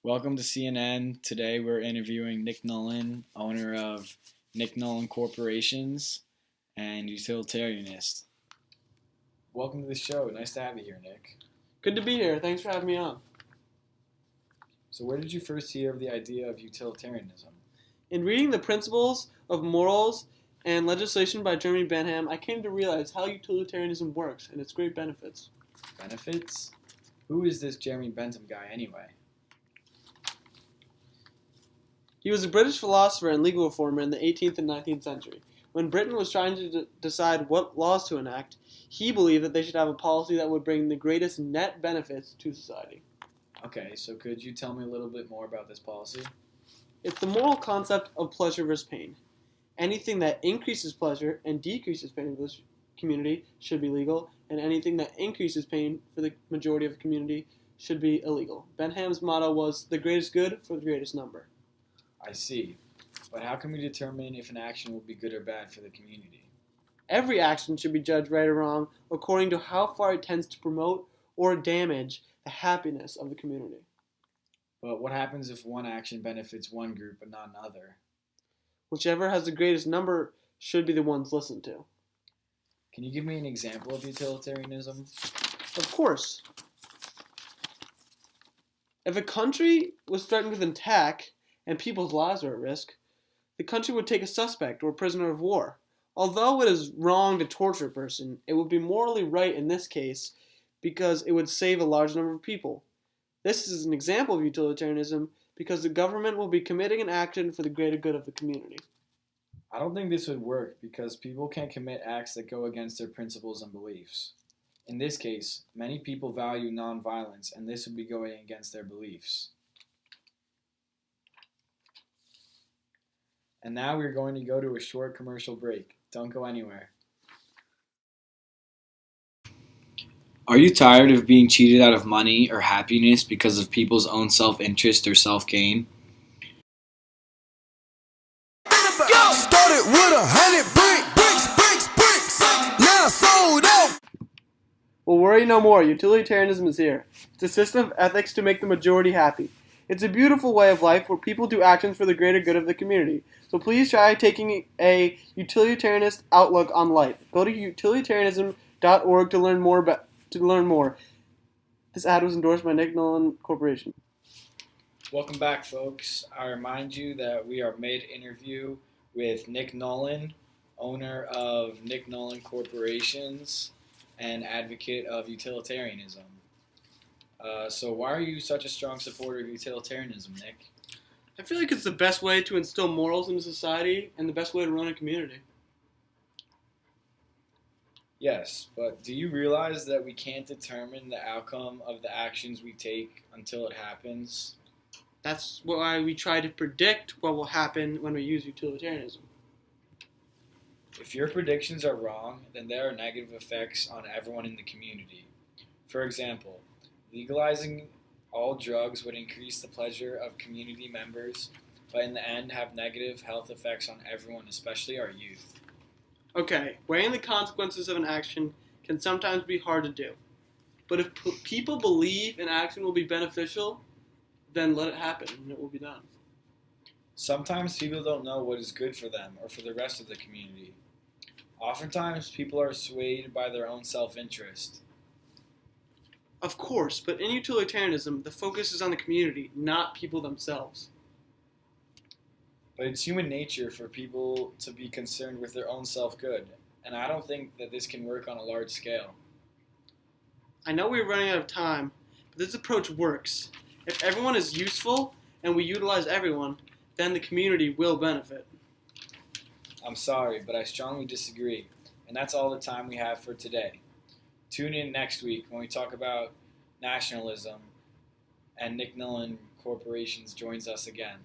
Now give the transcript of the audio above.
Welcome to CNN. Today we're interviewing Nick Nolan, owner of Nick Nolan Corporations and utilitarianist. Welcome to the show. Nice to have you here, Nick. Good to be here. Thanks for having me on. So where did you first hear of the idea of utilitarianism? In reading the Principles of Morals and Legislation by Jeremy Bentham, I came to realize how utilitarianism works and its great benefits. Benefits? Who is this Jeremy Bentham guy anyway? He was a British philosopher and legal reformer in the 18th and 19th century. When Britain was trying to decide what laws to enact, he believed that they should have a policy that would bring the greatest net benefits to society. Okay, so could you tell me a little bit more about this policy? It's the moral concept of pleasure versus pain. Anything that increases pleasure and decreases pain for the community should be legal, and anything that increases pain for the majority of the community should be illegal. Bentham's motto was the greatest good for the greatest number. I see. But how can we determine if an action will be good or bad for the community? Every action should be judged right or wrong according to how far it tends to promote or damage the happiness of the community. But what happens if one action benefits one group but not another? Whichever has the greatest number should be the ones listened to. Can you give me an example of utilitarianism? Of course. If a country was threatened with an attack and people's lives were at risk, the country would take a suspect or a prisoner of war. Although it is wrong to torture a person, it would be morally right in this case because it would save a large number of people. This is an example of utilitarianism because the government will be committing an action for the greater good of the community. I don't think this would work because people can't commit acts that go against their principles and beliefs. In this case, many people value nonviolence, and this would be going against their beliefs. And now we're going to go to a short commercial break. Don't go anywhere. Are you tired of being cheated out of money or happiness because of people's own self-interest or self-gain? Started with 100 bricks, now sold out. Well, worry no more. Utilitarianism is here. It's a system of ethics to make the majority happy. It's a beautiful way of life where people do actions for the greater good of the community. So please try taking a utilitarianist outlook on life. Go to utilitarianism.org to learn more. This ad was endorsed by Nick Nolan Corporation. Welcome back, folks. I remind you that we are mid-interview with Nick Nolan, owner of Nick Nolan Corporations and advocate of utilitarianism. So why are you such a strong supporter of utilitarianism, Nick? I feel like it's the best way to instill morals into society and the best way to run a community. Yes, but do you realize that we can't determine the outcome of the actions we take until it happens? That's why we try to predict what will happen when we use utilitarianism. If your predictions are wrong, then there are negative effects on everyone in the community. For example, legalizing all drugs would increase the pleasure of community members, but in the end have negative health effects on everyone, especially our youth. Okay, weighing the consequences of an action can sometimes be hard to do. But if people believe an action will be beneficial, then let it happen and it will be done. Sometimes people don't know what is good for them or for the rest of the community. Oftentimes people are swayed by their own self-interest. Of course, but in utilitarianism, the focus is on the community, not people themselves. But it's human nature for people to be concerned with their own self-good, and I don't think that this can work on a large scale. I know we're running out of time, but this approach works. If everyone is useful and we utilize everyone, then the community will benefit. I'm sorry, but I strongly disagree, and that's all the time we have for today. Tune in next week when we talk about nationalism and Nick Nolan Corporations joins us again.